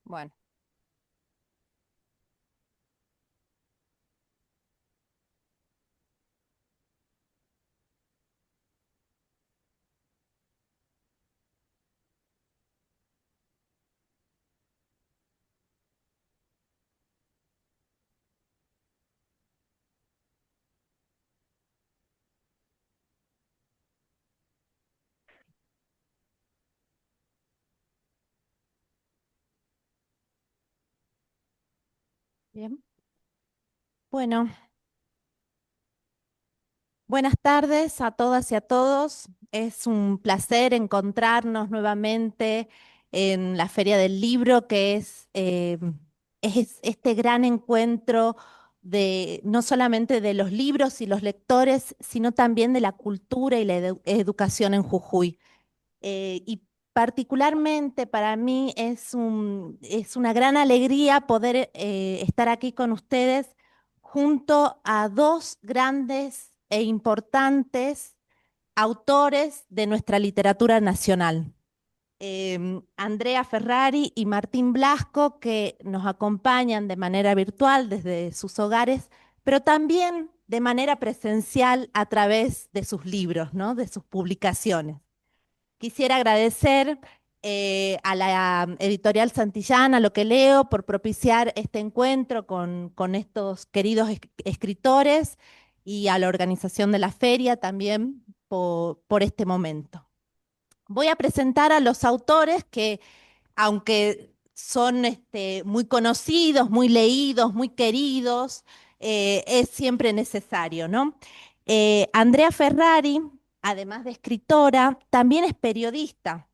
Bueno, bien. Bueno, buenas tardes a todas y a todos. Es un placer encontrarnos nuevamente en la Feria del Libro, que es este gran encuentro de no solamente de los libros y los lectores, sino también de la cultura y la educación en Jujuy. Y particularmente para mí es una gran alegría poder estar aquí con ustedes junto a dos grandes e importantes autores de nuestra literatura nacional. Andrea Ferrari y Martín Blasco, que nos acompañan de manera virtual desde sus hogares, pero también de manera presencial a través de sus libros, ¿no? De sus publicaciones. Quisiera agradecer a la editorial Santillana, Lo que leo, por propiciar este encuentro con estos queridos escritores y a la organización de la feria también por este momento. Voy a presentar a los autores que, aunque son muy conocidos, muy leídos, muy queridos, es siempre necesario, ¿no? Andrea Ferrari, además de escritora, también es periodista.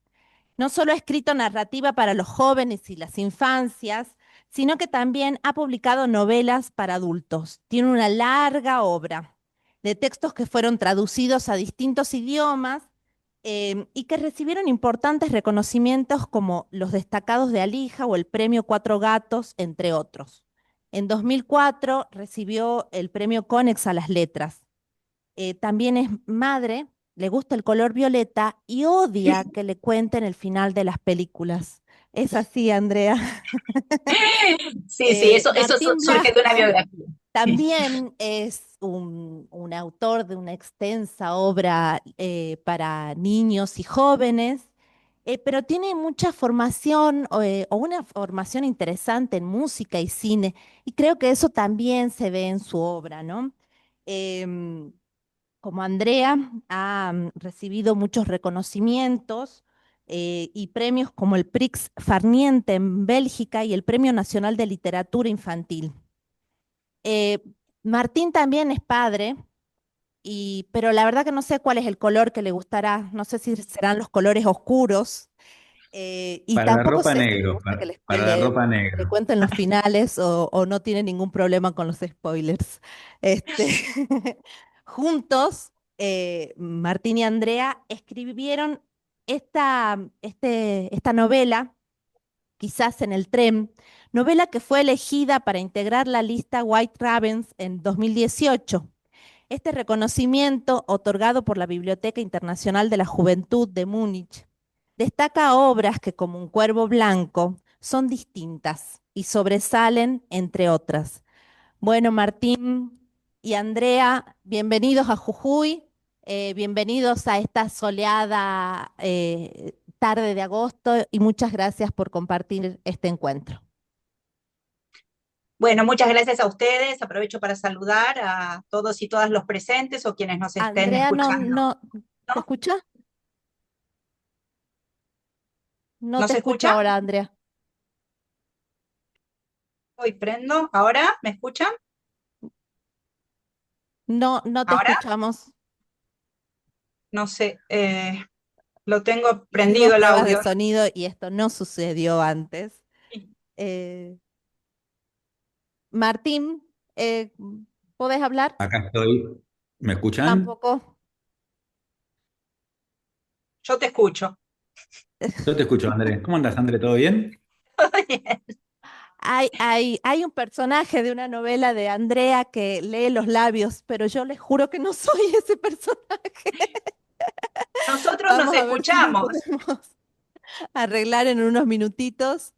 No solo ha escrito narrativa para los jóvenes y las infancias, sino que también ha publicado novelas para adultos. Tiene una larga obra de textos que fueron traducidos a distintos idiomas y que recibieron importantes reconocimientos como los destacados de Alija o el premio Cuatro Gatos, entre otros. En 2004 recibió el premio Conex a las letras. También es madre, le gusta el color violeta y odia que le cuenten el final de las películas. Es así, Andrea. Sí, sí, eso Martín surge de una Blasco biografía. también es un autor de una extensa obra para niños y jóvenes, pero tiene mucha formación o una formación interesante en música y cine, y creo que eso también se ve en su obra, ¿no? Em, Como Andrea, ha recibido muchos reconocimientos y premios como el Prix Farniente en Bélgica y el Premio Nacional de Literatura Infantil. Eh, Martín también es padre, pero la verdad que no sé cuál es el color que le gustará. No sé si serán los colores oscuros. Y Para la tampoco ropa sé si le negro, gusta que para la ropa le negro. cuenten los finales o no tiene ningún problema con los spoilers. Este, juntos, Martín y Andrea escribieron esta novela, quizás en el tren, novela que fue elegida para integrar la lista White Ravens en 2018. Este reconocimiento, otorgado por la Biblioteca Internacional de la Juventud de Múnich, destaca obras que, como Un cuervo blanco, son distintas y sobresalen entre otras. Bueno, Martín y Andrea, bienvenidos a Jujuy, bienvenidos a esta soleada tarde de agosto y muchas gracias por compartir este encuentro. Bueno, muchas gracias a ustedes. Aprovecho para saludar a todos y todas los presentes o quienes nos estén Andrea, escuchando. ¿te ¿No? escucha? No ¿No te se escucho escucha? ahora, Andrea. Hoy prendo. ¿Ahora? ¿Me escuchan? No, no te ¿Ahora? escuchamos. No sé. Lo tengo Hicimos prendido el pruebas de audio. sonido y esto no sucedió antes. Eh, Martín, eh, ¿podés hablar? Acá estoy. ¿Me escuchan? Tampoco. Yo te escucho. Yo te escucho, Andrés. ¿Cómo andas, Andrés? ¿Todo bien? Todo bien. Hay un personaje de una novela de Andrea que lee los labios, pero yo les juro que no soy ese personaje. Nosotros nos Vamos a ver si lo escuchamos. podemos arreglar en unos minutitos.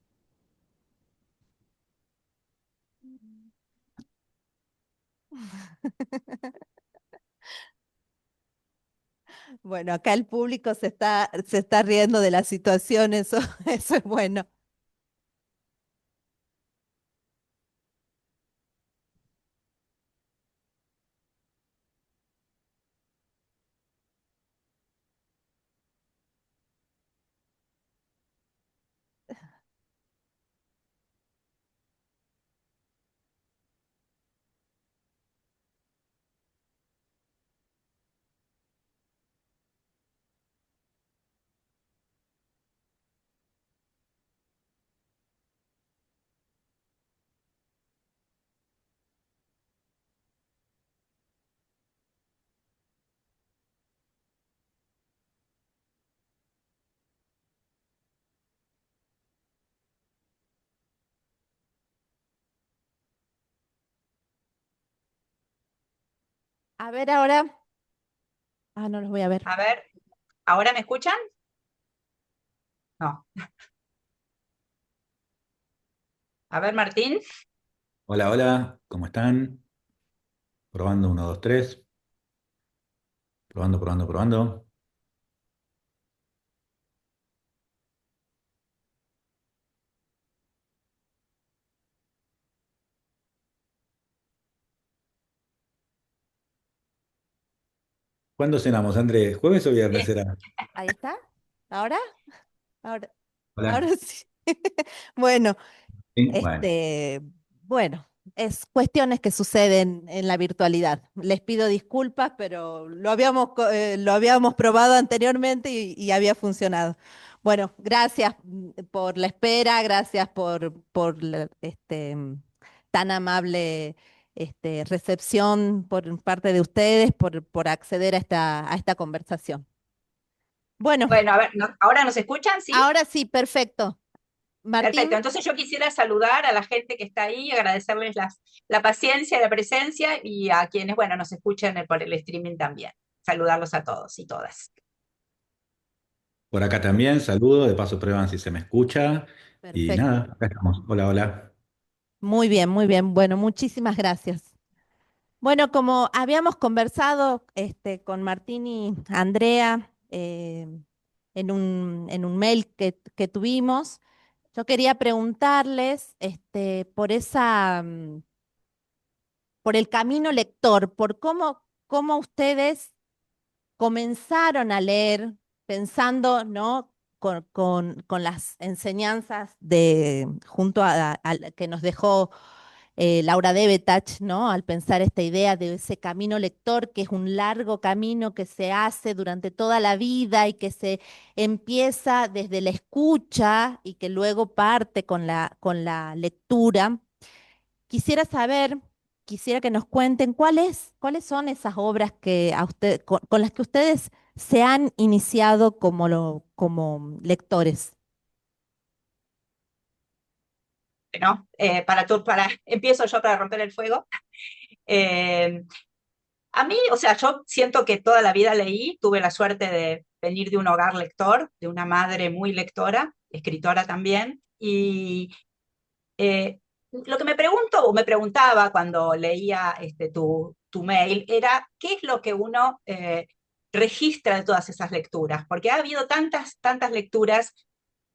Bueno, acá el público se está riendo de la situación, eso, eso es bueno. A ver ahora. Ah, no los voy a ver. A ver, ¿ahora me escuchan? No. A ver, Martín. Hola, hola, ¿cómo están? Probando, uno, dos, tres. Probando, probando, probando. ¿Cuándo cenamos, André? ¿Jueves o viernes Sí. será? Ahí está. ¿Ahora? Ahora, ahora Hola. sí. Bueno, Sí, bueno, este, bueno, es cuestiones que suceden en la virtualidad. Les pido disculpas, pero lo habíamos probado anteriormente y había funcionado. Bueno, gracias por la espera, gracias por tan amable recepción por parte de ustedes, por acceder a esta conversación. Bueno, Bueno, a ver, ¿ahora nos escuchan? ¿Sí? ahora sí, perfecto. Perfecto. Martín. Entonces yo quisiera saludar a la gente que está ahí, agradecerles la paciencia y la presencia y a quienes, bueno, nos escuchan por el streaming también. Saludarlos a todos y todas. por acá también, saludo, de paso prueban si se me escucha. Y Perfecto. nada, acá estamos. Hola, hola. Muy bien, muy bien. Bueno, muchísimas gracias. Bueno, como habíamos conversado con Martín y Andrea en un mail que tuvimos, yo quería preguntarles por el camino lector, por cómo ustedes comenzaron a leer pensando, ¿no? Con las enseñanzas junto a que nos dejó Laura Debetach, ¿no? Al pensar esta idea de ese camino lector, que es un largo camino que se hace durante toda la vida y que se empieza desde la escucha y que luego parte con la lectura. Quisiera saber, quisiera que nos cuenten cuáles son esas obras con las que ustedes se han iniciado como lectores. ¿No? Empiezo yo para romper el fuego. Eh, a mí, o sea, yo siento que toda la vida leí, tuve la suerte de venir de un hogar lector, de una madre muy lectora, escritora también, y lo que me pregunto o me preguntaba cuando leía tu mail era qué es lo que uno registra de todas esas lecturas, porque ha habido tantas, tantas lecturas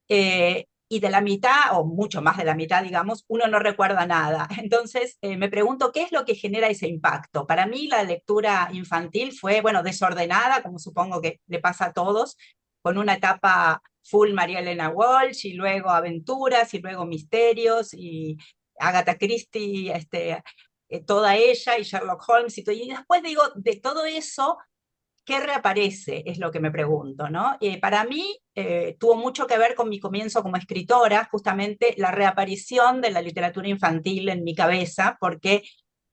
y de la mitad, o mucho más de la mitad, digamos, uno no recuerda nada. Entonces, me pregunto qué es lo que genera ese impacto. Para mí, la lectura infantil fue, bueno, desordenada, como supongo que le pasa a todos, con una etapa full María Elena Walsh, y luego aventuras, y luego misterios, y Agatha Christie, toda ella, y Sherlock Holmes, y después digo, de todo eso, ¿qué reaparece? Es lo que me pregunto, ¿no? Para mí tuvo mucho que ver con mi comienzo como escritora, justamente la reaparición de la literatura infantil en mi cabeza, porque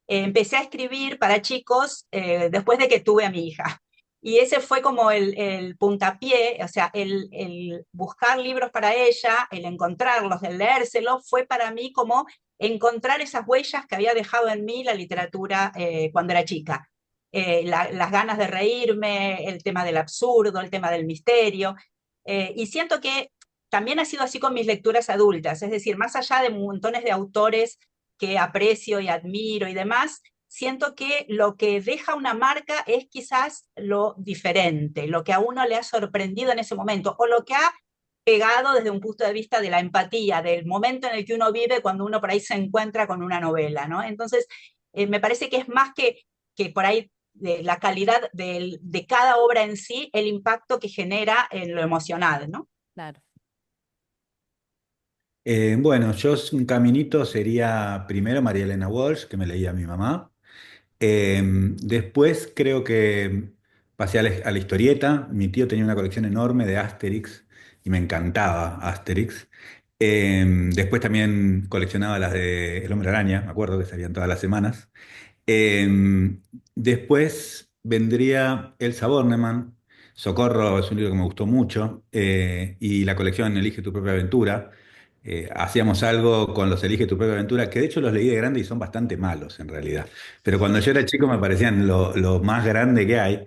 empecé a escribir para chicos después de que tuve a mi hija. Y ese fue como el puntapié, o sea, el buscar libros para ella, el encontrarlos, el leérselos, fue para mí como encontrar esas huellas que había dejado en mí la literatura cuando era chica. Las ganas de reírme, el tema del absurdo, el tema del misterio. Y siento que también ha sido así con mis lecturas adultas, es decir, más allá de montones de autores que aprecio y admiro y demás, siento que lo que deja una marca es quizás lo diferente, lo que a uno le ha sorprendido en ese momento, o lo que ha pegado desde un punto de vista de la empatía, del momento en el que uno vive cuando uno por ahí se encuentra con una novela, ¿no? Entonces, me parece que es más que por ahí de la calidad de cada obra en sí, el impacto que genera en lo emocional, ¿no? Claro. Bueno, yo un caminito sería primero María Elena Walsh, que me leía mi mamá. Después creo que pasé a la historieta. Mi tío tenía una colección enorme de Asterix y me encantaba Asterix. Después también coleccionaba las de El Hombre Araña, me acuerdo que salían todas las semanas. Después vendría Elsa Bornemann. Socorro es un libro que me gustó mucho. Y la colección Elige tu propia aventura. Hacíamos algo con los Elige tu propia aventura, que de hecho los leí de grande y son bastante malos en realidad. Pero cuando yo era chico me parecían lo más grande que hay.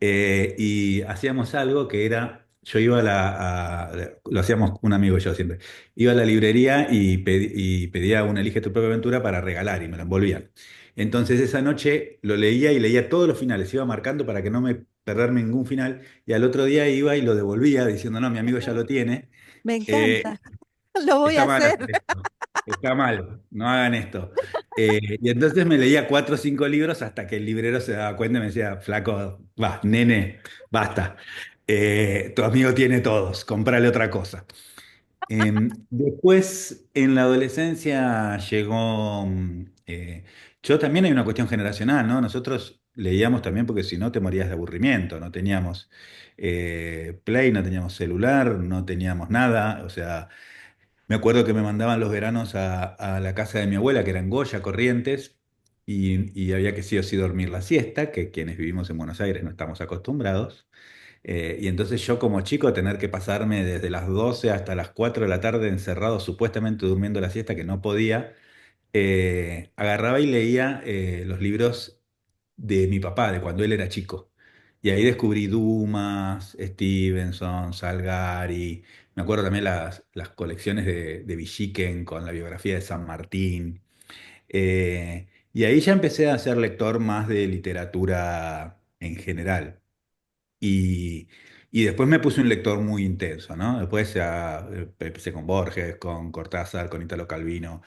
Y hacíamos algo que era, yo iba lo hacíamos un amigo y yo siempre, iba a la librería y pedía una Elige tu propia aventura para regalar y me la envolvían. Entonces esa noche lo leía y leía todos los finales, iba marcando para que no me perderme ningún final y al otro día iba y lo devolvía diciendo, no, mi amigo ya lo tiene. Me Eh, encanta, lo voy a Está mal hacer. hacer esto. Está mal, no hagan esto. Y entonces me leía 4 o 5 libros hasta que el librero se daba cuenta y me decía, flaco, va, nene, basta. Tu amigo tiene todos, comprale otra cosa. Después, en la adolescencia llegó, yo también hay una cuestión generacional, ¿no? Nosotros leíamos también porque si no te morías de aburrimiento, no teníamos Play, no teníamos celular, no teníamos nada, o sea... Me acuerdo que me mandaban los veranos a la casa de mi abuela, que era en Goya, Corrientes, y había que sí o sí dormir la siesta, que quienes vivimos en Buenos Aires no estamos acostumbrados. Y entonces yo como chico tener que pasarme desde las 12 hasta las 4 de la tarde encerrado, supuestamente durmiendo la siesta, que no podía, agarraba y leía los libros de mi papá, de cuando él era chico. Y ahí descubrí Dumas, Stevenson, Salgari. Me acuerdo también las colecciones de Villiquen con la biografía de San Martín. Y ahí ya empecé a ser lector más de literatura en general. Y, y después me puse un lector muy intenso, ¿no? Después ya empecé con Borges, con Cortázar, con Italo Calvino.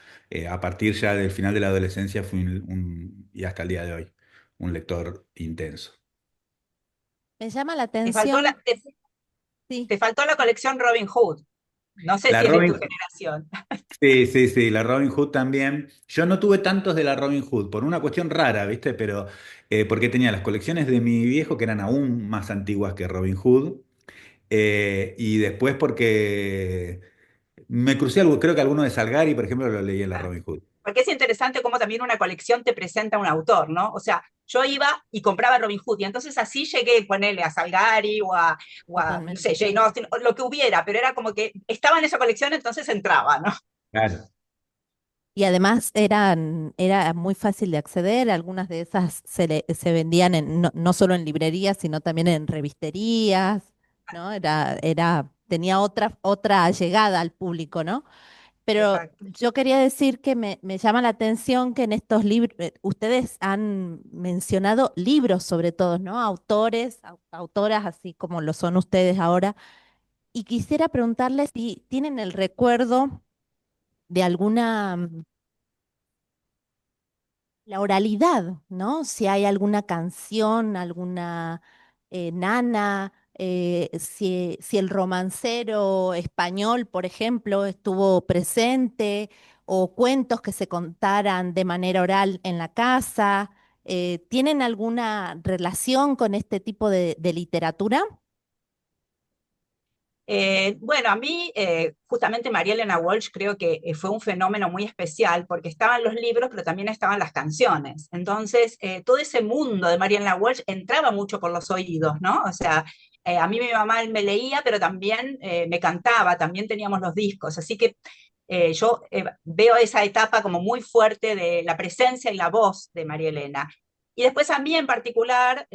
A partir ya del final de la adolescencia fui y hasta el día de hoy, un lector intenso. Me llama la Te faltó atención, sí. te faltó la colección Robin Hood. No sé La si es de tu Robin, generación. sí, sí, sí, la Robin Hood también. Yo no tuve tantos de la Robin Hood, por una cuestión rara, ¿viste? Pero porque tenía las colecciones de mi viejo que eran aún más antiguas que Robin Hood. Y después porque me crucé algo, creo que alguno de Salgari, por ejemplo, lo leí en la Robin Hood. Porque es interesante cómo también una colección te presenta un autor, ¿no? O sea, yo iba y compraba Robin Hood, y entonces así llegué a ponerle a Salgari no Totalmente. sé, Jane Austen, o lo que hubiera, pero era como que estaba en esa colección, entonces entraba, ¿no? Claro. Y además era muy fácil de acceder, algunas de esas se vendían no solo en librerías, sino también en revisterías, ¿no? Tenía otra llegada al público, ¿no? Pero Exacto. yo quería decir que me llama la atención que en estos libros, ustedes han mencionado libros sobre todo, ¿no? Autores, autoras, así como lo son ustedes ahora. Y quisiera preguntarles si tienen el recuerdo de alguna la oralidad, ¿no? Si hay alguna canción, alguna nana, si el romancero español, por ejemplo, estuvo presente, o cuentos que se contaran de manera oral en la casa. ¿Tienen alguna relación con este tipo de literatura? Bueno, a mí justamente María Elena Walsh creo que fue un fenómeno muy especial porque estaban los libros, pero también estaban las canciones. Entonces, todo ese mundo de María Elena Walsh entraba mucho por los oídos, ¿no? O sea, a mí mi mamá me leía, pero también me cantaba, también teníamos los discos. Así que yo veo esa etapa como muy fuerte de la presencia y la voz de María Elena. Y después a mí en particular,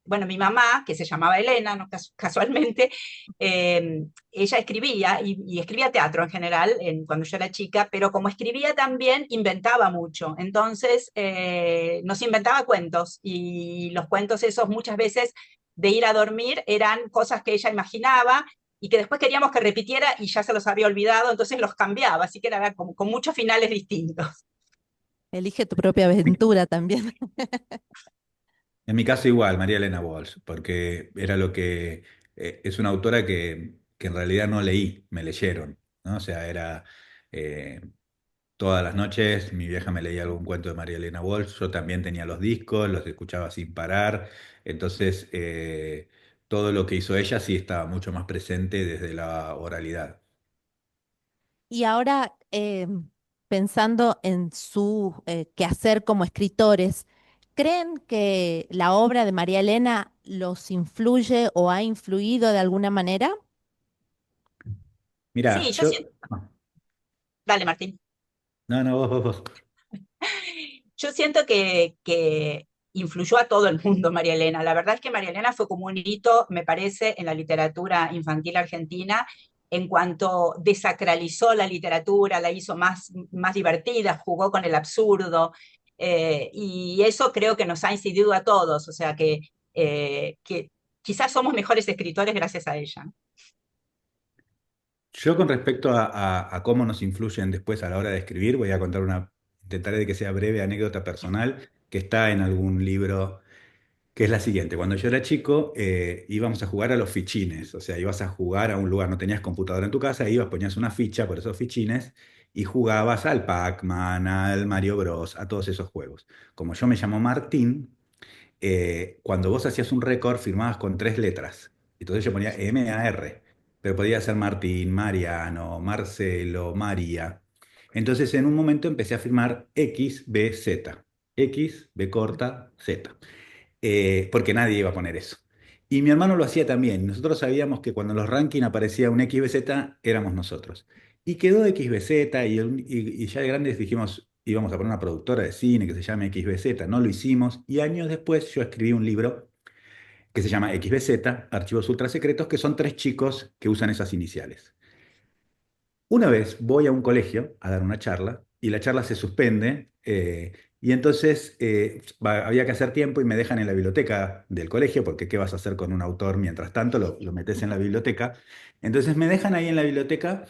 bueno, mi mamá, que se llamaba Elena, no casualmente, ella escribía y escribía teatro en general cuando yo era chica, pero como escribía también inventaba mucho. Entonces nos inventaba cuentos y los cuentos esos muchas veces de ir a dormir eran cosas que ella imaginaba y que después queríamos que repitiera y ya se los había olvidado, entonces los cambiaba, así que era como, con muchos finales distintos. Elige tu propia aventura también. En mi caso igual, María Elena Walsh, porque era lo que es una autora que en realidad no leí, me leyeron, ¿no? O sea, era eh, todas las noches mi vieja me leía algún cuento de María Elena Walsh, yo también tenía los discos, los escuchaba sin parar, entonces todo lo que hizo ella sí estaba mucho más presente desde la oralidad. Y ahora, pensando en su quehacer como escritores, ¿creen que la obra de María Elena los influye o ha influido de alguna manera? Mira, Sí, yo yo... siento, dale Martín. No, no, vos. Yo siento que influyó a todo el mundo María Elena. La verdad es que María Elena fue como un hito, me parece, en la literatura infantil argentina, en cuanto desacralizó la literatura, la hizo más divertida, jugó con el absurdo, y eso creo que nos ha incidido a todos, o sea que quizás somos mejores escritores gracias a ella. Yo con respecto a cómo nos influyen después a la hora de escribir, voy a contar intentaré de que sea breve anécdota personal que está en algún libro, que es la siguiente. Cuando yo era chico, íbamos a jugar a los fichines, o sea, ibas a jugar a un lugar, no tenías computadora en tu casa, ibas, ponías una ficha por esos fichines y jugabas al Pac-Man, al Mario Bros, a todos esos juegos. Como yo me llamo Martín, cuando vos hacías un récord, firmabas con tres letras. Entonces yo ponía MAR, pero podía ser Martín, Mariano, Marcelo, María. Entonces en un momento empecé a firmar XBZ, X, B corta, Z, porque nadie iba a poner eso. Y mi hermano lo hacía también. Nosotros sabíamos que cuando en los rankings aparecía un XBZ, éramos nosotros. Y quedó XBZ y ya de grandes dijimos, íbamos a poner una productora de cine que se llame XBZ. No lo hicimos. Y años después yo escribí un libro que se llama XBZ, Archivos Ultra Secretos, que son tres chicos que usan esas iniciales. Una vez voy a un colegio a dar una charla y la charla se suspende y entonces había que hacer tiempo y me dejan en la biblioteca del colegio porque ¿qué vas a hacer con un autor mientras tanto? Lo metes en la biblioteca. Entonces me dejan ahí en la biblioteca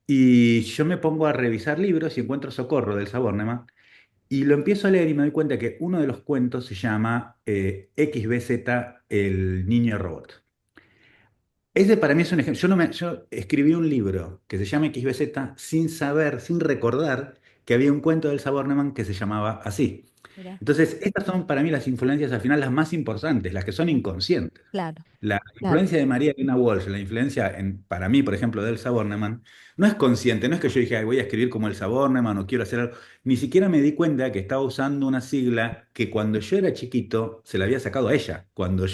y yo me pongo a revisar libros y encuentro Socorro del Sabornema y lo empiezo a leer y me doy cuenta que uno de los cuentos se llama XBZ, el niño robot. Ese para mí es un ejemplo. Yo escribí un libro que se llama XBZ sin saber, sin recordar que había un cuento del Saborneman que se llamaba así. Mira, Entonces, estas son para mí las influencias al final las más importantes, las que son inconscientes. claro, La claro, influencia de María Elena Walsh, la influencia para mí, por ejemplo, del Saborneman, no es consciente, no es que yo dije, "Ay, voy a escribir como el Saborneman o quiero hacer algo". Ni siquiera me di cuenta que estaba usando una sigla que cuando yo era chiquito se la había sacado a ella. Cuando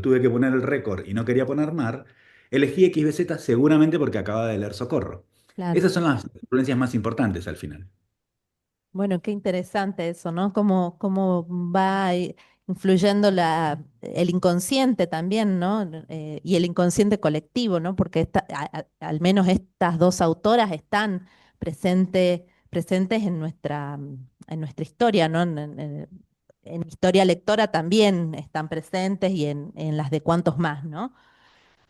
tuve que poner el récord y no quería poner mar, elegí XBZ seguramente porque acababa de leer Socorro. claro. Esas son las influencias más importantes al final. Bueno, qué interesante eso, ¿no? Cómo va influyendo el inconsciente también, ¿no? Y el inconsciente colectivo, ¿no? Porque al menos estas dos autoras están presentes en nuestra historia, ¿no? En historia lectora también están presentes y en las de cuantos más, ¿no?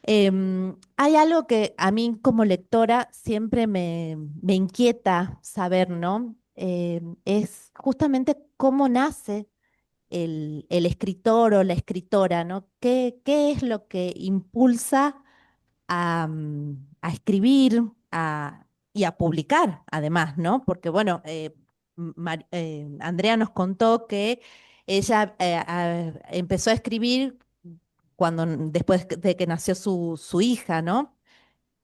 Hay algo que a mí como lectora siempre me inquieta saber, ¿no? Es justamente cómo nace el escritor o la escritora, ¿no? ¿Qué es lo que impulsa a escribir y a publicar, además, ¿no? Porque, bueno, Andrea nos contó que ella empezó a escribir después de que nació su hija, ¿no?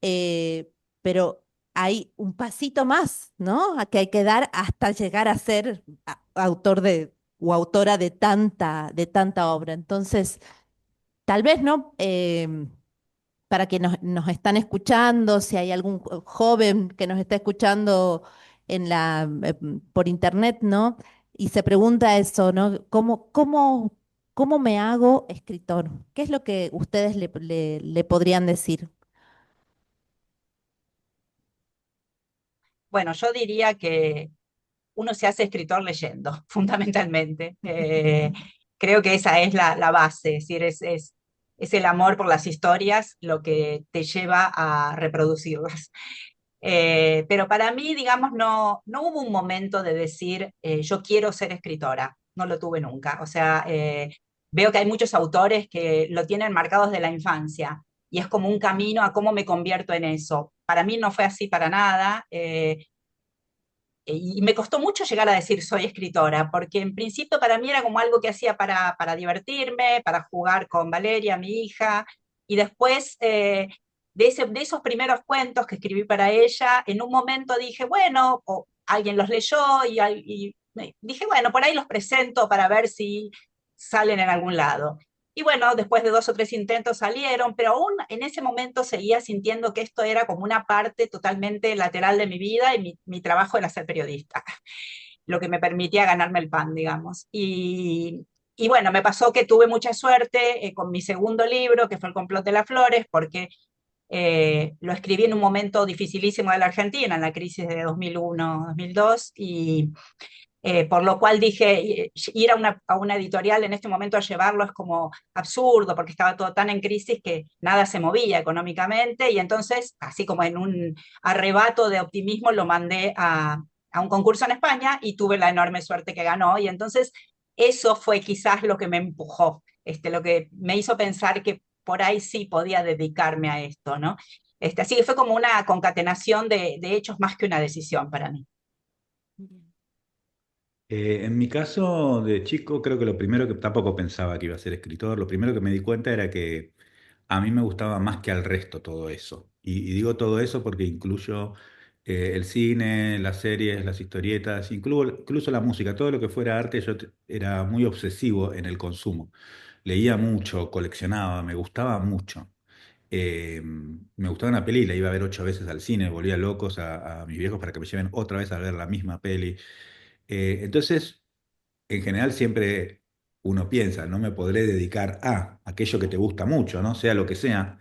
Eh, pero hay un pasito más, ¿no? A que hay que dar hasta llegar a ser autor o autora de tanta obra. Entonces, tal vez, ¿no? Para que nos están escuchando, si hay algún joven que nos está escuchando por internet, ¿no? y se pregunta eso, ¿no? ¿Cómo me hago escritor? ¿Qué es lo que ustedes le podrían decir? Bueno, yo diría que uno se hace escritor leyendo, fundamentalmente. Creo que esa es la base, es decir, es el amor por las historias lo que te lleva a reproducirlas. Pero para mí, digamos, no hubo un momento de decir, yo quiero ser escritora, no lo tuve nunca. O sea, veo que hay muchos autores que lo tienen marcados de la infancia y es como un camino a cómo me convierto en eso. Para mí no fue así para nada. Y me costó mucho llegar a decir soy escritora, porque en principio para mí era como algo que hacía para divertirme, para jugar con Valeria, mi hija, y después de esos primeros cuentos que escribí para ella, en un momento dije, bueno, o alguien los leyó y dije, bueno, por ahí los presento para ver si salen en algún lado. Y bueno, después de 2 o 3 intentos salieron, pero aún en ese momento seguía sintiendo que esto era como una parte totalmente lateral de mi vida y mi trabajo era ser periodista, lo que me permitía ganarme el pan, digamos. Y bueno, me pasó que tuve mucha suerte con mi segundo libro, que fue El complot de las flores, porque lo escribí en un momento dificilísimo de la Argentina, en la crisis de 2001-2002, y por lo cual dije, ir a una editorial en este momento a llevarlo es como absurdo, porque estaba todo tan en crisis que nada se movía económicamente, y entonces, así como en un arrebato de optimismo, lo mandé a un concurso en España y tuve la enorme suerte que ganó, y entonces eso fue quizás lo que me empujó, lo que me hizo pensar que por ahí sí podía dedicarme a esto, ¿no? Así que fue como una concatenación de hechos más que una decisión para mí. En mi caso de chico, creo que lo primero que tampoco pensaba que iba a ser escritor, lo primero que me di cuenta era que a mí me gustaba más que al resto todo eso. Y digo todo eso porque incluyo el cine, las series, las historietas, incluso la música, todo lo que fuera arte, era muy obsesivo en el consumo. Leía mucho, coleccionaba, me gustaba mucho. Me gustaba una peli, la iba a ver 8 veces al cine, volvía locos a mis viejos para que me lleven otra vez a ver la misma peli. Entonces, en general siempre uno piensa, no me podré dedicar a aquello que te gusta mucho, ¿no? Sea lo que sea.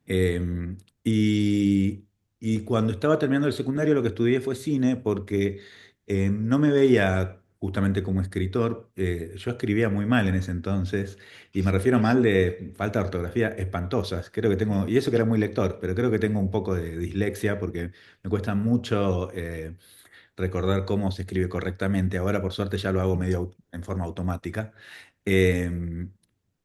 Eh, y, y cuando estaba terminando el secundario lo que estudié fue cine porque no me veía justamente como escritor. Yo escribía muy mal en ese entonces y me refiero mal de falta de ortografía espantosas. Creo que tengo, y eso que era muy lector, pero creo que tengo un poco de dislexia porque me cuesta mucho recordar cómo se escribe correctamente. Ahora, por suerte, ya lo hago medio en forma automática. Em,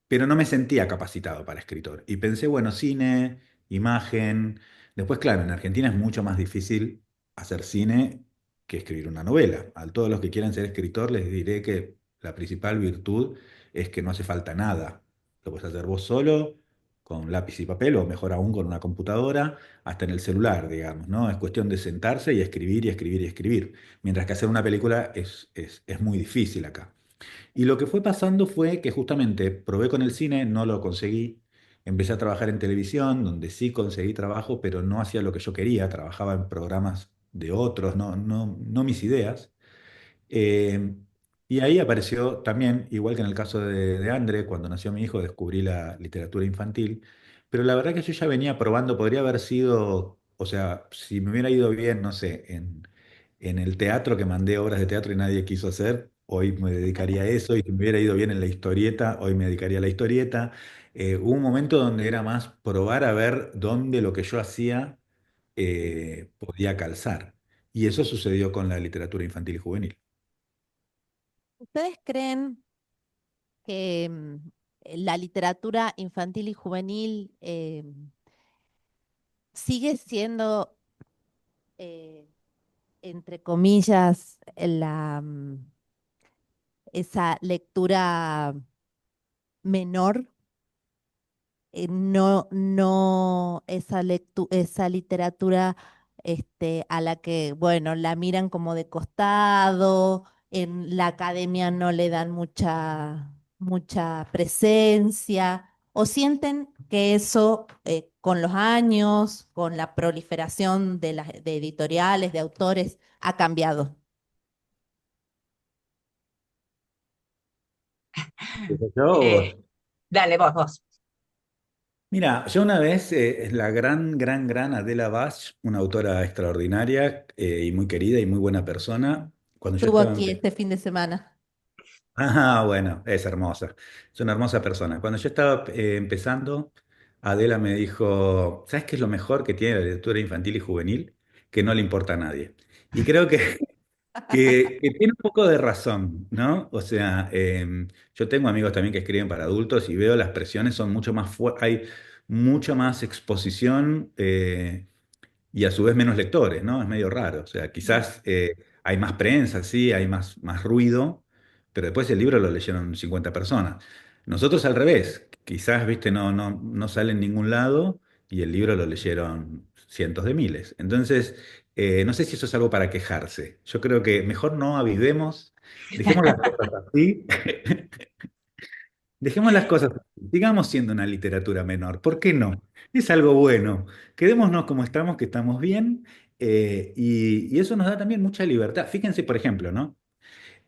pero no me sentía capacitado para escritor. Y pensé, bueno, cine, imagen. Después, claro, en Argentina es mucho más difícil hacer cine que escribir una novela. A todos los que quieran ser escritor les diré que la principal virtud es que no hace falta nada. Lo puedes hacer vos solo, con lápiz y papel, o mejor aún con una computadora, hasta en el celular, digamos, ¿no? Es cuestión de sentarse y escribir y escribir y escribir. Mientras que hacer una película es muy difícil acá. Y lo que fue pasando fue que justamente probé con el cine, no lo conseguí. Empecé a trabajar en televisión, donde sí conseguí trabajo, pero no hacía lo que yo quería. Trabajaba en programas de otros, no mis ideas. Eh, y ahí apareció también, igual que en el caso de André, cuando nació mi hijo, descubrí la literatura infantil. Pero la verdad que yo ya venía probando, podría haber sido, o sea, si me hubiera ido bien, no sé, en el teatro, que mandé obras de teatro y nadie quiso hacer, hoy me dedicaría a eso. Y si me hubiera ido bien en la historieta, hoy me dedicaría a la historieta. Hubo un momento donde era más probar a ver dónde lo que yo hacía podía calzar. Y eso sucedió con la literatura infantil y juvenil. ¿Ustedes creen que la literatura infantil y juvenil sigue siendo, eh, entre comillas, esa lectura menor? No esa literatura a la que, bueno, la miran como de costado, en la academia no le dan mucha presencia, o sienten que eso con los años, con la proliferación de editoriales, de autores, ha cambiado. ¿Yo o Eh, vos? dale, vos. Mira, yo una vez, la gran Adela Bash, una autora extraordinaria y muy querida y muy buena persona, cuando yo Estuvo estaba aquí empezando. este fin de semana. Ah, bueno, es hermosa, es una hermosa persona. Cuando yo estaba empezando, Adela me dijo, ¿sabes qué es lo mejor que tiene la literatura infantil y juvenil? Que no le importa a nadie. Y creo que que tiene un poco de razón, ¿no? O sea, yo tengo amigos también que escriben para adultos y veo las presiones son mucho más fuertes, hay mucha más exposición y a su vez menos lectores, ¿no? Es medio raro. O sea, quizás hay más prensa, sí, hay más ruido, pero después el libro lo leyeron 50 personas. Nosotros al revés, quizás, viste, no sale en ningún lado y el libro lo leyeron cientos de miles. Entonces, no sé si eso es algo para quejarse. Yo creo que mejor no avivemos, dejemos las cosas así. Dejemos las cosas, sigamos siendo una literatura menor, ¿por qué no? Es algo bueno. Quedémonos como estamos, que estamos bien, y eso nos da también mucha libertad. Fíjense, por ejemplo, ¿no?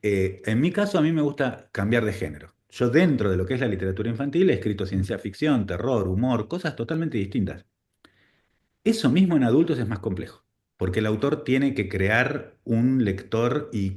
En mi caso, a mí me gusta cambiar de género. Yo dentro de lo que es la literatura infantil he escrito ciencia ficción, terror, humor, cosas totalmente distintas. Eso mismo en adultos es más complejo, porque el autor tiene que crear un lector y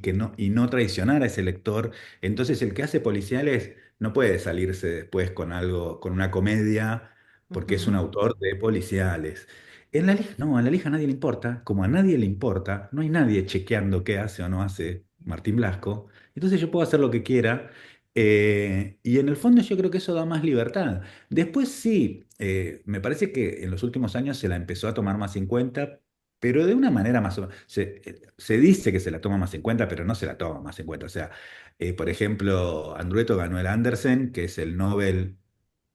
no traicionar a ese lector. Entonces el que hace policiales no puede salirse después con algo, con una comedia, porque es un Ujú. autor de policiales. En la Liga, no, en la Liga a nadie le importa, como a nadie le importa, no hay nadie chequeando qué hace o no hace Martín Blasco. Entonces yo puedo hacer lo que quiera. Y en el fondo yo creo que eso da más libertad. Después sí, me parece que en los últimos años se la empezó a tomar más en cuenta, pero de una manera más o menos. Se dice que se la toma más en cuenta, pero no se la toma más en cuenta. O sea, por ejemplo, Andrueto ganó el Andersen, que es el Nobel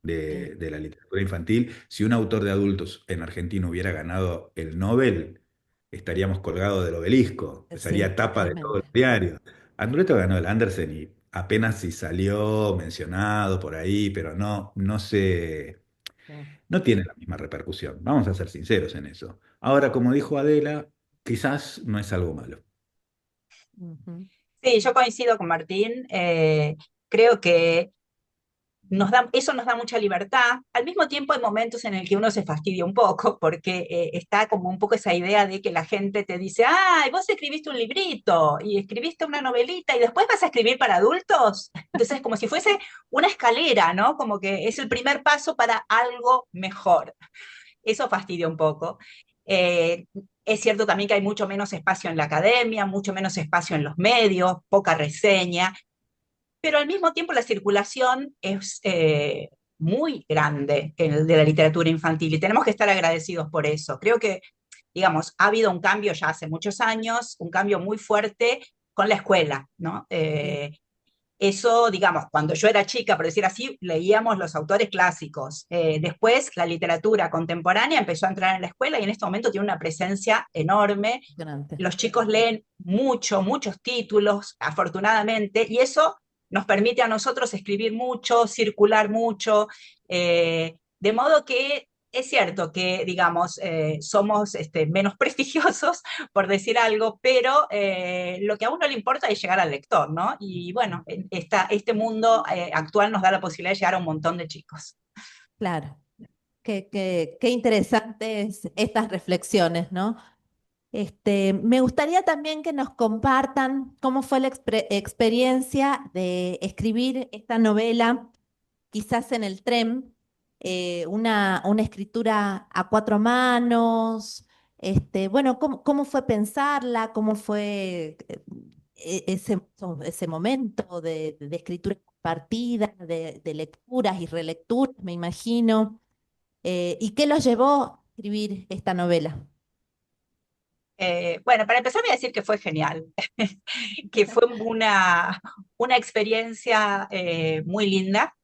Sí, de la literatura infantil. Si un autor de adultos en Argentina hubiera ganado el Nobel, estaríamos colgados del obelisco, sí, sería tapa de todos los totalmente. diarios. Andrueto ganó el Andersen y apenas si salió mencionado por ahí, pero Sí. no tiene la misma repercusión. Vamos a ser sinceros en eso. Ahora, como dijo Adela, quizás no es algo malo. Ujú. Sí, yo coincido con Martín. Creo que eso nos da mucha libertad. Al mismo tiempo hay momentos en el que uno se fastidia un poco porque está como un poco esa idea de que la gente te dice, ay, vos escribiste un librito y escribiste una novelita y después vas a escribir para adultos. Entonces, como si fuese una escalera, ¿no? Como que es el primer paso para algo mejor. Eso fastidia un poco. Eh, es cierto también que hay mucho menos espacio en la academia, mucho menos espacio en los medios, poca reseña, pero al mismo tiempo la circulación es muy grande de la literatura infantil y tenemos que estar agradecidos por eso. Creo que, digamos, ha habido un cambio ya hace muchos años, un cambio muy fuerte con la escuela, ¿no? Sí, Eso, digamos, cuando yo era chica, por decir así, leíamos los autores clásicos. Después, la literatura contemporánea empezó a entrar en la escuela y en este momento tiene una presencia enorme. grande. Los chicos leen muchos títulos, afortunadamente, y eso nos permite a nosotros escribir mucho, circular mucho, de modo que es cierto que, digamos, somos menos prestigiosos, por decir algo, pero lo que a uno le importa es llegar al lector, ¿no? Y bueno, este mundo actual nos da la posibilidad de llegar a un montón de chicos. Claro. Qué interesantes estas reflexiones, ¿no? Me gustaría también que nos compartan cómo fue la experiencia de escribir esta novela, quizás en el tren, una escritura a cuatro manos, bueno, cómo fue pensarla, cómo fue ese momento de escritura compartida, de lecturas y relecturas, me imagino, y qué los llevó a escribir esta novela. Bueno, para empezar voy a decir que fue genial, que fue una experiencia muy linda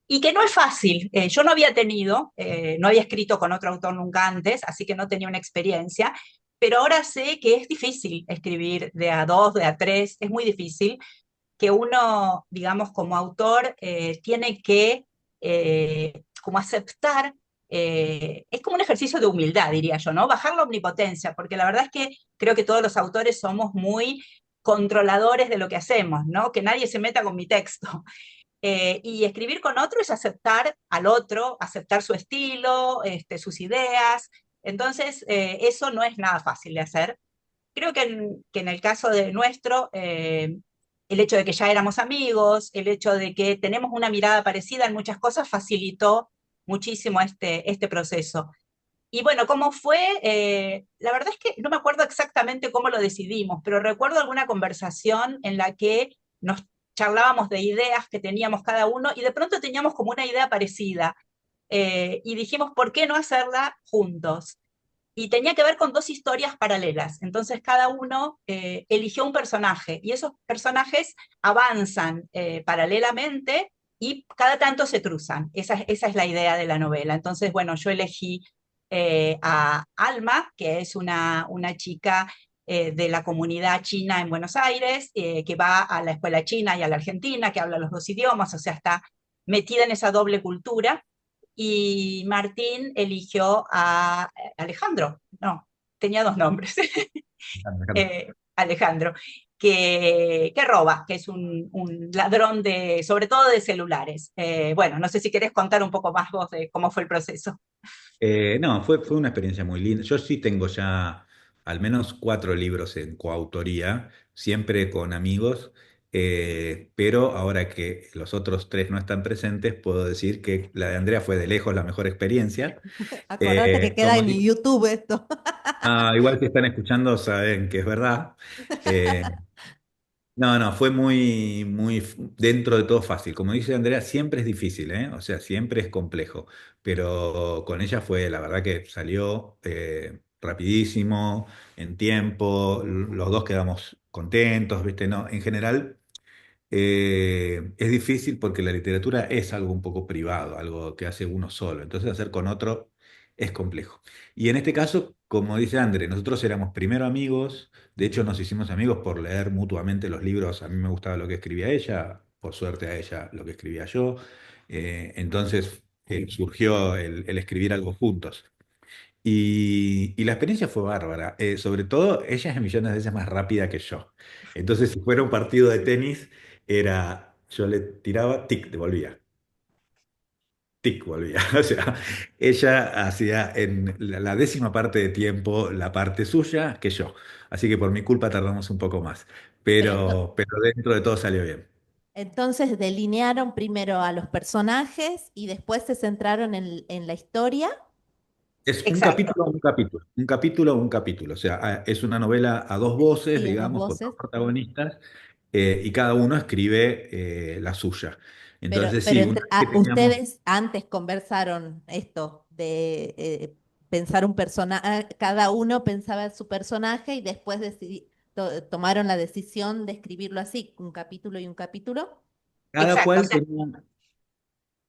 y que no es fácil. Yo no había escrito con otro autor nunca antes, así que no tenía una experiencia, pero ahora sé que es difícil escribir de a dos, de a tres, es muy difícil, que uno, digamos, como autor, tiene que como aceptar, es como un ejercicio de humildad, diría yo, ¿no? Bajar la omnipotencia, porque la verdad es que creo que todos los autores somos muy controladores de lo que hacemos, ¿no? Que nadie se meta con mi texto. Y escribir con otro es aceptar al otro, aceptar su estilo, sus ideas. Entonces, eso no es nada fácil de hacer. Creo que en el caso de nuestro, el hecho de que ya éramos amigos, el hecho de que tenemos una mirada parecida en muchas cosas, facilitó muchísimo este proceso. Y bueno, ¿cómo fue? La verdad es que no me acuerdo exactamente cómo lo decidimos, pero recuerdo alguna conversación en la que nos charlábamos de ideas que teníamos cada uno y de pronto teníamos como una idea parecida. Y dijimos, ¿por qué no hacerla juntos? Y tenía que ver con dos historias paralelas. Entonces cada uno eligió un personaje y esos personajes avanzan paralelamente y cada tanto se cruzan. Esa es la idea de la novela. Entonces, bueno, yo elegí a Alma, que es una chica de la comunidad china en Buenos Aires, que va a la escuela china y a la argentina, que habla los dos idiomas, o sea, está metida en esa doble cultura. Y Martín eligió a Alejandro, no, tenía dos nombres, Alejandro, que roba, que es un ladrón de, sobre todo de celulares. Bueno, no sé si querés contar un poco más vos de cómo fue el proceso. No, fue una experiencia muy linda. Yo sí tengo ya al menos 4 libros en coautoría, siempre con amigos, pero ahora que los otros 3 no están presentes, puedo decir que la de Andrea fue de lejos la mejor experiencia. Acordate que queda Como en di- YouTube esto. igual si están escuchando saben que es verdad. Eh, no, no, fue dentro de todo fácil. Como dice Andrea, siempre es difícil, ¿eh? O sea, siempre es complejo. Pero con ella fue, la verdad que salió rapidísimo, en tiempo, los dos quedamos contentos, ¿viste? No, en general. Es difícil porque la literatura es algo un poco privado, algo que hace uno solo. Entonces hacer con otro es complejo. Y en este caso, como dice André, nosotros éramos primero amigos, de hecho nos hicimos amigos por leer mutuamente los libros. A mí me gustaba lo que escribía ella, por suerte a ella lo que escribía yo. Entonces surgió el escribir algo juntos. Y la experiencia fue bárbara. Sobre todo, ella es millones de veces más rápida que yo. Entonces, si fuera un partido de tenis, yo le tiraba, tic, devolvía, tic, volvía. O sea, ella hacía en la 10ª parte de tiempo la parte suya que yo. Así que por mi culpa tardamos un poco más. Pero Pero dentro de todo salió bien. entonces delinearon primero a los personajes y después se centraron en la historia. Es un Exacto, capítulo, un capítulo, un capítulo, un capítulo. O sea, es una novela a 2 voces, Sí, a dos digamos, con dos voces. protagonistas, y cada uno escribe la suya. Entonces, Pero sí, una vez que teníamos, ustedes antes conversaron esto de pensar un personaje, cada uno pensaba en su personaje y después tomaron la decisión de escribirlo así, un capítulo y un capítulo. cada exacto. O cual sea, tenía.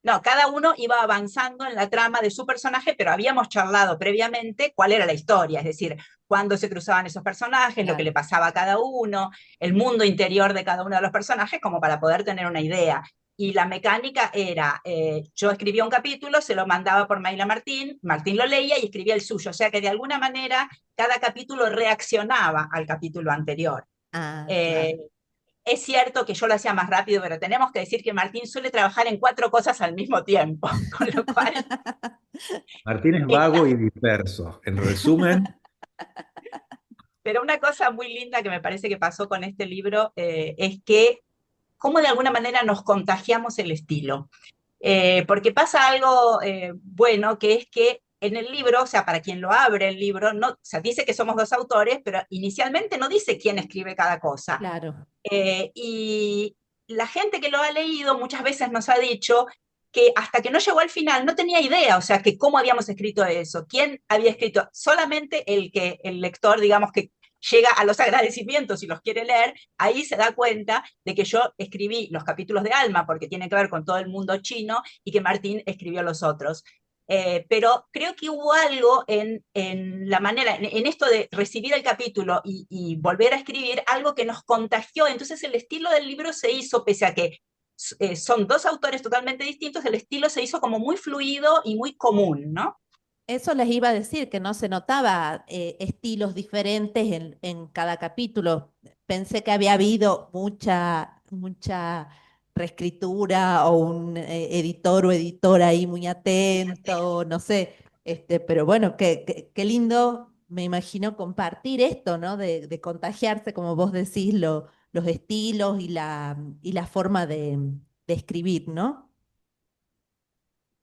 no, cada uno iba avanzando en la trama de su personaje, pero habíamos charlado previamente cuál era la historia, es decir, cuándo se cruzaban esos personajes, lo que le Claro. pasaba a cada uno, el mundo interior de cada uno de los personajes, como para poder tener una idea. Y la mecánica era, yo escribía un capítulo, se lo mandaba por mail a Martín, Martín lo leía y escribía el suyo, o sea que de alguna manera cada capítulo reaccionaba al capítulo anterior. Ah, claro. Eh, es cierto que yo lo hacía más rápido, pero tenemos que decir que Martín suele trabajar en 4 cosas al mismo tiempo, con lo cual, Martín es vago esta, y disperso. En resumen, pero una cosa muy linda que me parece que pasó con este libro es que cómo de alguna manera nos contagiamos el estilo. Porque pasa algo bueno, que es que en el libro, o sea, para quien lo abre el libro, no, o sea, dice que somos dos autores, pero inicialmente no dice quién escribe cada cosa. Claro. Y la gente que lo ha leído muchas veces nos ha dicho que hasta que no llegó al final no tenía idea, o sea, que cómo habíamos escrito eso, quién había escrito, solamente el lector, digamos, que llega a los agradecimientos y los quiere leer, ahí se da cuenta de que yo escribí los capítulos de Alma porque tienen que ver con todo el mundo chino y que Martín escribió los otros. Pero creo que hubo algo en la manera, en esto de recibir el capítulo y volver a escribir, algo que nos contagió. Entonces el estilo del libro se hizo, pese a que son dos autores totalmente distintos, el estilo se hizo como muy fluido y muy común, ¿no? Eso les iba a decir, que no se notaba estilos diferentes en cada capítulo. pensé que había habido mucha reescritura o un editor o editora ahí muy atento, no sé, pero bueno, qué lindo, me imagino, compartir esto, ¿no? De contagiarse, como vos decís, los estilos y la forma de escribir, ¿no?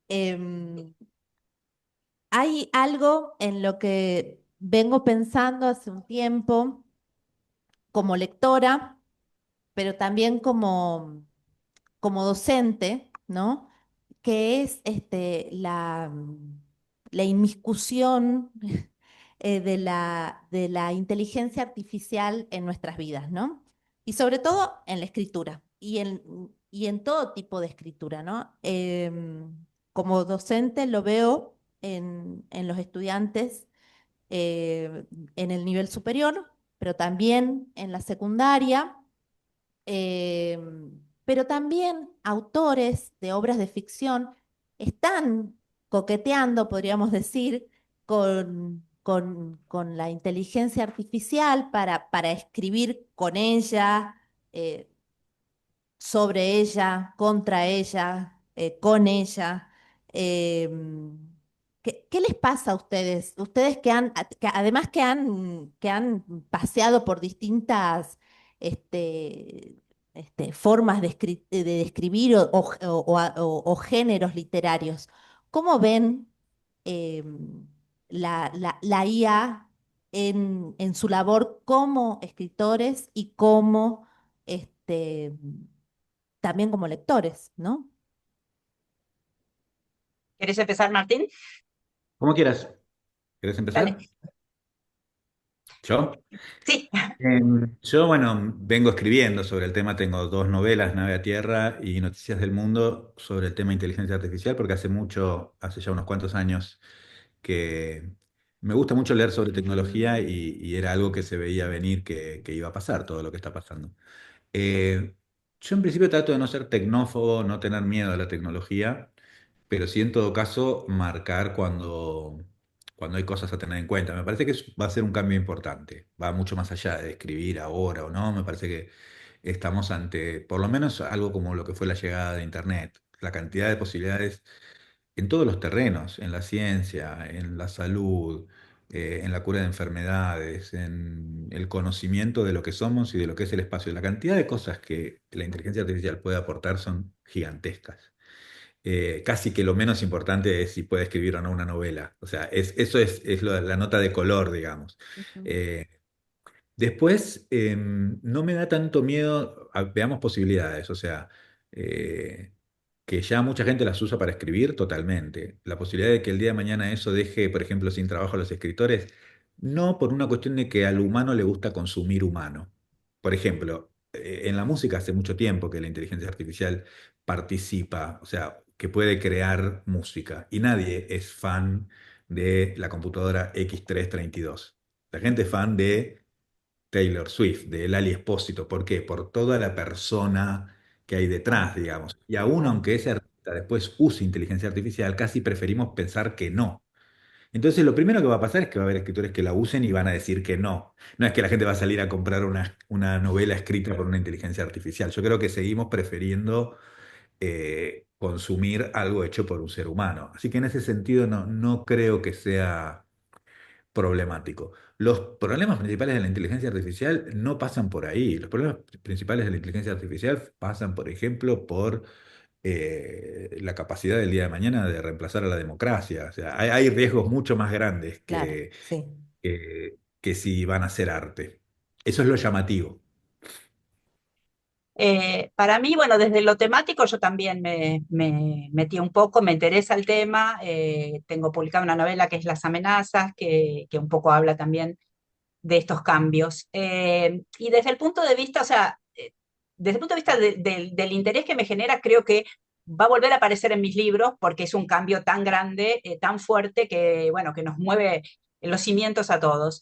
Em, Hay algo en lo que vengo pensando hace un tiempo como lectora, pero también como docente, ¿no? Que es la inmiscusión de la inteligencia artificial en nuestras vidas, ¿no? Y sobre todo en la escritura y en todo tipo de escritura, ¿no? Como docente lo veo en los estudiantes en el nivel superior, pero también en la secundaria, eh, pero también autores de obras de ficción están coqueteando, podríamos decir, con la inteligencia artificial para escribir con ella, eh, sobre ella, contra ella, con ella. ¿Qué les pasa a ustedes? Ustedes que además que han paseado por distintas este, formas de escribir o géneros literarios, ¿cómo ven la IA en su labor como escritores y como este, también como lectores, ¿no? ¿Querés empezar, Martín? Como quieras. ¿Querés Dale. empezar? ¿Yo? Sí. Yo, bueno, vengo escribiendo sobre el tema, tengo dos novelas, Nave a Tierra y Noticias del Mundo, sobre el tema inteligencia artificial, porque hace mucho, hace ya unos cuantos años, que me gusta mucho leer sobre tecnología y era algo que se veía venir que iba a pasar, todo lo que está pasando. Eh, yo en principio trato de no ser tecnófobo, no tener miedo a la tecnología, pero sí en todo caso marcar cuando hay cosas a tener en cuenta. Me parece que va a ser un cambio importante, va mucho más allá de escribir ahora o no, me parece que estamos ante por lo menos algo como lo que fue la llegada de Internet, la cantidad de posibilidades en todos los terrenos, en la ciencia, en la salud, en la cura de enfermedades, en el conocimiento de lo que somos y de lo que es el espacio. La cantidad de cosas que la inteligencia artificial puede aportar son gigantescas. Casi que lo menos importante es si puede escribir o no una novela. O sea, eso es la nota de color, digamos. Ujú. Eh, Después, no me da tanto miedo, veamos posibilidades, o sea, eh, que ya mucha gente las usa para escribir totalmente. La posibilidad de que el día de mañana eso deje, por ejemplo, sin trabajo a los escritores, no por una cuestión de que al humano le gusta consumir humano. Por ejemplo, en la música hace mucho tiempo que la inteligencia artificial participa, o sea, que puede crear música, y nadie es fan de la computadora X332. La gente es fan de Taylor Swift, de Lali Espósito. ¿Por qué? Por toda la persona que hay Claro, detrás, digamos. Y aún claro. aunque ese artista después use inteligencia artificial, casi preferimos pensar que no. Entonces, lo primero que va a pasar es que va a haber escritores que la usen y van a decir que no. No es que la gente va a salir a comprar una novela escrita por una inteligencia artificial. Yo creo que seguimos prefiriendo consumir algo hecho por un ser humano. Así que en ese sentido no creo que sea problemático. Los problemas principales de la inteligencia artificial no pasan por ahí. Los problemas principales de la inteligencia artificial pasan, por ejemplo, por la capacidad del día de mañana de reemplazar a la democracia. O sea, hay riesgos mucho más grandes Claro, sí. que si van a hacer arte. Eso es lo llamativo. Para mí, bueno, desde lo temático yo también me metí un poco, me interesa el tema. Tengo publicada una novela que es Las amenazas, que un poco habla también de estos cambios. Y desde el punto de vista, o sea, desde el punto de vista del interés que me genera, creo que va a volver a aparecer en mis libros porque es un cambio tan grande, tan fuerte, que, bueno, que nos mueve en los cimientos a todos.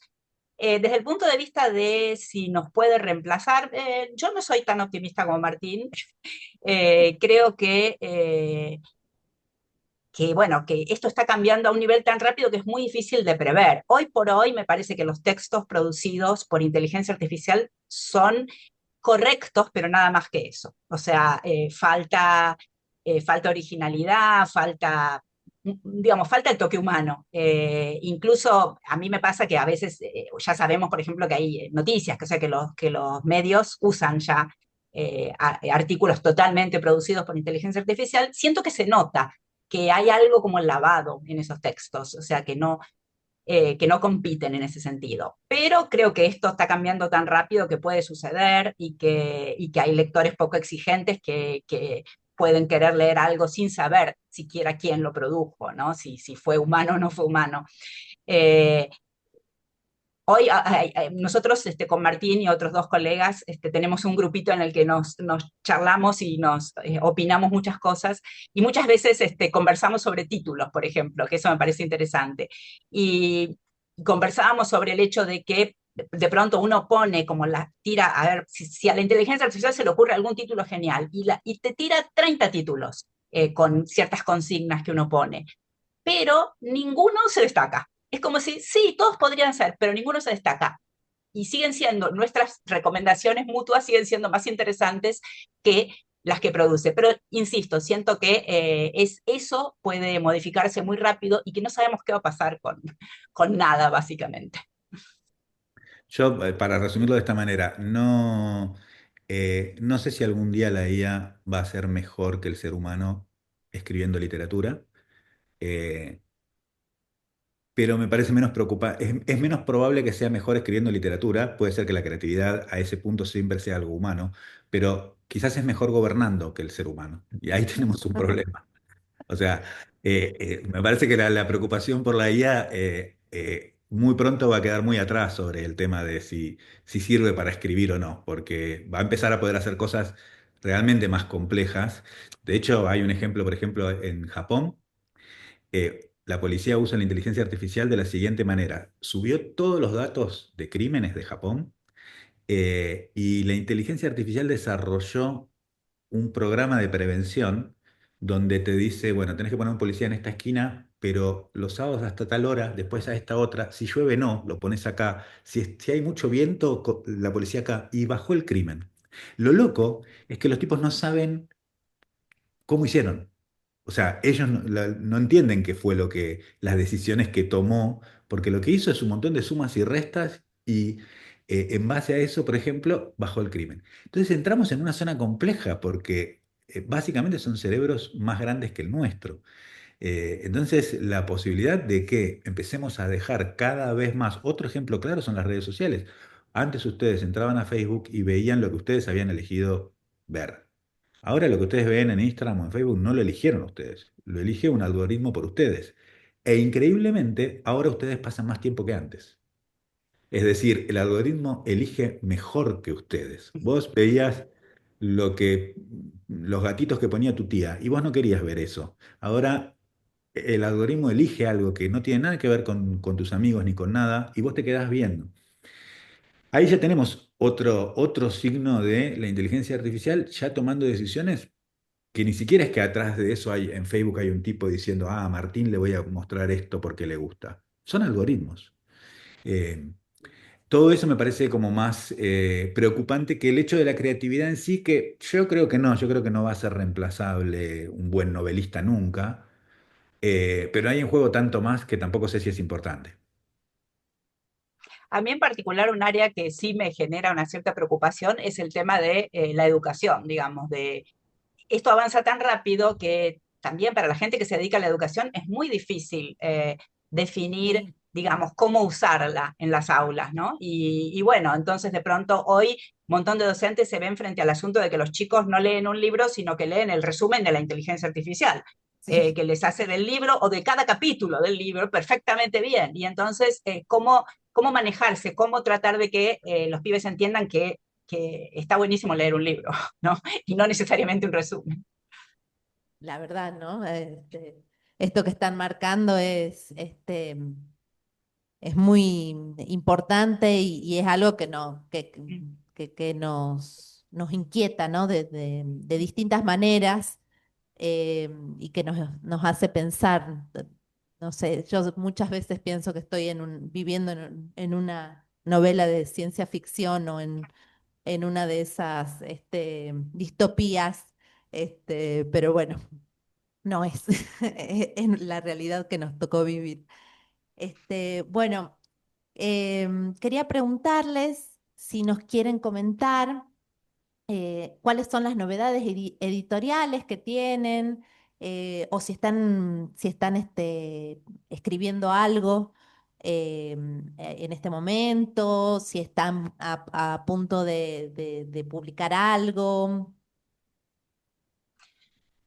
Desde el punto de vista de si nos puede reemplazar, yo no soy tan optimista como Martín. Creo que bueno, que esto está cambiando a un nivel tan rápido que es muy difícil de prever. Hoy por hoy me parece que los textos producidos por inteligencia artificial son correctos, pero nada más que eso. O sea, falta originalidad, digamos, falta el toque humano. Incluso a mí me pasa que a veces ya sabemos, por ejemplo, que hay noticias, que, o sea, que los medios usan ya artículos totalmente producidos por inteligencia artificial. Siento que se nota que hay algo como lavado en esos textos, o sea, que no compiten en ese sentido. Pero creo que esto está cambiando tan rápido que puede suceder y que hay lectores poco exigentes que pueden querer leer algo sin saber siquiera quién lo produjo, ¿no? Si fue humano o no fue humano. Eh, Hoy nosotros con Martín y otros dos colegas tenemos un grupito en el que nos charlamos y nos opinamos muchas cosas y muchas veces conversamos sobre títulos, por ejemplo, que eso me parece interesante. Y conversábamos sobre el hecho de que de pronto uno pone como la tira, a ver, si a la inteligencia artificial se le ocurre algún título genial y te tira 30 títulos con ciertas consignas que uno pone, pero ninguno se destaca. Es como si, sí, todos podrían ser, pero ninguno se destaca. Y siguen siendo, nuestras recomendaciones mutuas siguen siendo más interesantes que las que produce. Pero, insisto, siento que eso puede modificarse muy rápido y que no sabemos qué va a pasar con nada, básicamente. Yo, para resumirlo de esta manera, no sé si algún día la IA va a ser mejor que el ser humano escribiendo literatura. eh, pero me parece menos es menos probable que sea mejor escribiendo literatura. Puede ser que la creatividad a ese punto siempre sea algo humano, pero quizás es mejor gobernando que el ser humano. Y ahí tenemos un problema. O sea, me parece que la preocupación por la IA muy pronto va a quedar muy atrás sobre el tema de si sirve para escribir o no, porque va a empezar a poder hacer cosas realmente más complejas. De hecho, hay un ejemplo, por ejemplo, en Japón. La policía usa la inteligencia artificial de la siguiente manera. Subió todos los datos de crímenes de Japón, y la inteligencia artificial desarrolló un programa de prevención donde te dice, bueno, tenés que poner un policía en esta esquina, pero los sábados hasta tal hora, después a esta otra, si llueve no, lo pones acá, si hay mucho viento, la policía acá, y bajó el crimen. Lo loco es que los tipos no saben cómo hicieron. O sea, ellos no entienden qué fue las decisiones que tomó, porque lo que hizo es un montón de sumas y restas y en base a eso, por ejemplo, bajó el crimen. Entonces entramos en una zona compleja porque básicamente son cerebros más grandes que el nuestro. Entonces, la posibilidad de que empecemos a dejar cada vez más, otro ejemplo claro son las redes sociales. Antes ustedes entraban a Facebook y veían lo que ustedes habían elegido ver. Ahora lo que ustedes ven en Instagram o en Facebook no lo eligieron ustedes, lo elige un algoritmo por ustedes. E increíblemente, ahora ustedes pasan más tiempo que antes. Es decir, el algoritmo elige mejor que ustedes. Vos veías los gatitos que ponía tu tía y vos no querías ver eso. Ahora el algoritmo elige algo que no tiene nada que ver con tus amigos ni con nada y vos te quedás viendo. Ahí ya tenemos otro signo de la inteligencia artificial ya tomando decisiones que ni siquiera es que atrás de eso en Facebook hay un tipo diciendo, a Martín le voy a mostrar esto porque le gusta. Son algoritmos. Eh, Todo eso me parece como más preocupante que el hecho de la creatividad en sí, que yo creo que no va a ser reemplazable un buen novelista nunca, pero hay en juego tanto más que tampoco sé si es importante. A mí en particular un área que sí me genera una cierta preocupación es el tema de la educación, digamos, de esto avanza tan rápido que también para la gente que se dedica a la educación es muy difícil definir, Sí. digamos, cómo usarla en las aulas, ¿no? Y bueno, entonces de pronto hoy un montón de docentes se ven frente al asunto de que los chicos no leen un libro, sino que leen el resumen de la inteligencia artificial. Sí. Que les hace del libro o de cada capítulo del libro perfectamente bien. Y entonces, ¿cómo manejarse? ¿Cómo tratar de que los pibes entiendan que está buenísimo leer un libro, ¿no? Y no necesariamente un resumen. La verdad, ¿no? Esto que están marcando es muy importante y es algo que, no, que nos inquieta, ¿no? De distintas maneras. y que nos hace pensar. No sé, yo muchas veces pienso que estoy viviendo en una novela de ciencia ficción o en una de esas distopías, pero bueno, no es, es la realidad que nos tocó vivir. Bueno, quería preguntarles si nos quieren comentar cuáles son las novedades editoriales que tienen, o si están escribiendo algo en este momento, si están a punto de publicar algo.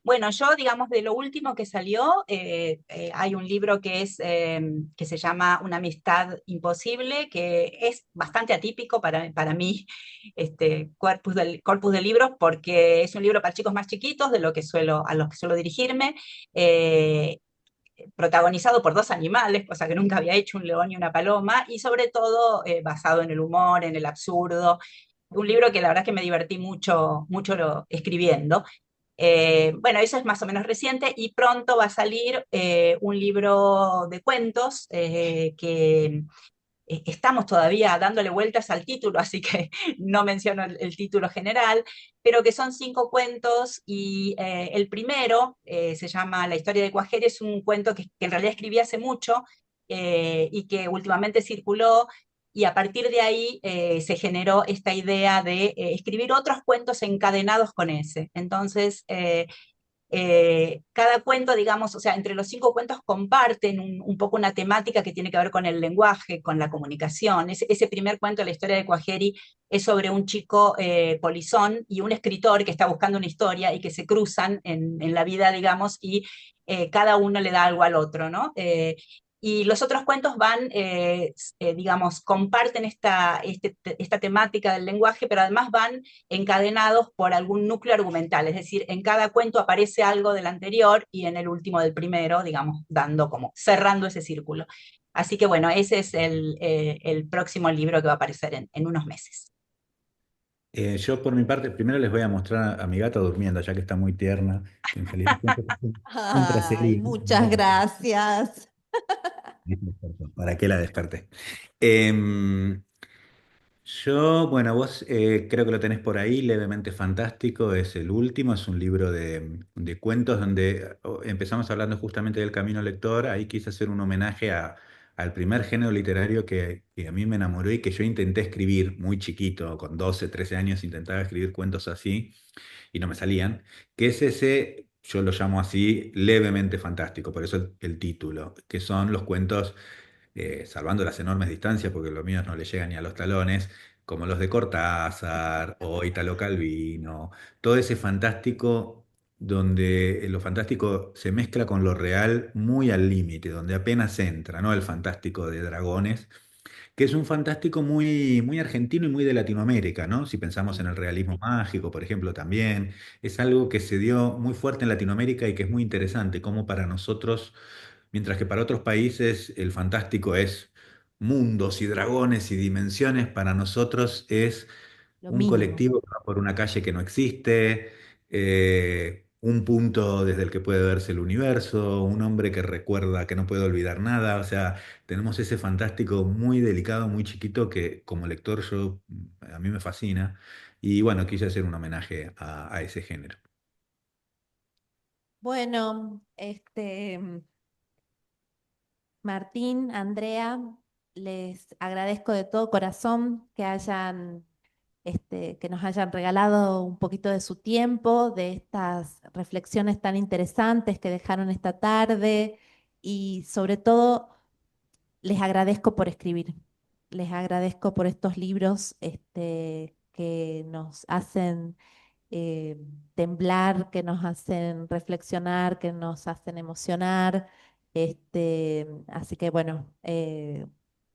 Bueno, yo, digamos, de lo último que salió, hay un libro que se llama Una amistad imposible, que es bastante atípico para mí, corpus de libros, porque es un libro para chicos más chiquitos, a los que suelo dirigirme, eh, protagonizado por dos animales, cosa que nunca había hecho, un león y una paloma, y sobre todo basado en el humor, en el absurdo. Un libro que la verdad es que me divertí mucho, mucho escribiendo. Bueno, eso es más o menos reciente y pronto va a salir un libro de cuentos que estamos todavía dándole vueltas al título, así que no menciono el título general, pero que son 5 cuentos y el primero se llama La historia de Cuajere, es un cuento que en realidad escribí hace mucho y que últimamente circuló y a partir de ahí se generó esta idea de escribir otros cuentos encadenados con ese. Entonces, cada cuento, digamos, o sea, entre los 5 cuentos comparten un poco una temática que tiene que ver con el lenguaje, con la comunicación. Ese primer cuento, la historia de Cuajeri, es sobre un chico polizón y un escritor que está buscando una historia y que se cruzan en la vida, digamos, y cada uno le da algo al otro, ¿no? Y los otros cuentos digamos, comparten esta temática del lenguaje, pero además van encadenados por algún núcleo argumental, es decir, en cada cuento aparece algo del anterior y en el último del primero, digamos, cerrando ese círculo. Así que bueno, ese es el próximo libro que va a aparecer en unos meses. Yo por mi parte, primero les voy a mostrar a mi gata durmiendo, ya que está muy tierna. En realidad siempre es un Ay, traserín. muchas gracias. ¿Para qué la desperté? Em, Yo, bueno, vos creo que lo tenés por ahí, Levemente Fantástico, es el último, es un libro de cuentos donde empezamos hablando justamente del camino lector, ahí quise hacer un homenaje al primer género literario que a mí me enamoró y que yo intenté escribir muy chiquito, con 12 13 años intentaba escribir cuentos así y no me salían, que es ese, yo lo llamo así, Levemente Fantástico, por eso el título, que son los cuentos salvando las enormes distancias, porque los míos no le llegan ni a los talones, como los de Cortázar o Italo Calvino, todo ese fantástico donde lo fantástico se mezcla con lo real muy al límite, donde apenas entra, ¿no? El fantástico de dragones, que es un fantástico muy, muy argentino y muy de Latinoamérica, ¿no? Si pensamos en el realismo mágico, por ejemplo, también, es algo que se dio muy fuerte en Latinoamérica y que es muy interesante, como para nosotros. Mientras que para otros países el fantástico es mundos y dragones y dimensiones, para nosotros es Lo un mínimo. colectivo que va por una calle que no existe, un punto desde el que puede verse el universo, un hombre que recuerda que no puede olvidar nada. O sea, tenemos ese fantástico muy delicado, muy chiquito que como lector a mí me fascina. Y bueno, quise hacer un homenaje a ese género. Bueno, Martín, Andrea, les agradezco de todo corazón que nos hayan regalado un poquito de su tiempo, de estas reflexiones tan interesantes que dejaron esta tarde y sobre todo les agradezco por escribir. Les agradezco por estos libros, que nos hacen eh, temblar, que nos hacen reflexionar, que nos hacen emocionar. Así que bueno,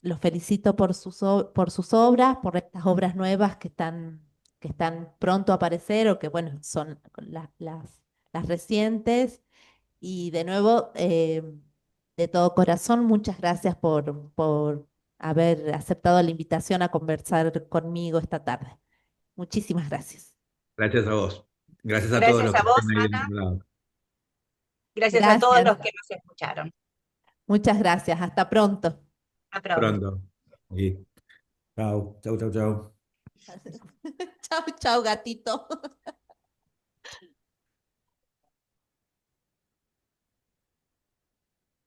los felicito por sus obras, por estas obras nuevas que están pronto a aparecer o que bueno, son las recientes. Y de nuevo, de todo corazón, muchas gracias por haber aceptado la invitación a conversar conmigo esta tarde. Muchísimas gracias. Gracias a vos. Gracias a todos Gracias los a que vos, están ahí del Ana. otro lado. Gracias a todos Gracias, los que nos escucharon. muchas gracias. Hasta pronto. Hasta pronto. Pronto. Y, chao, chao, chao, chao. Chau, chau, gatito.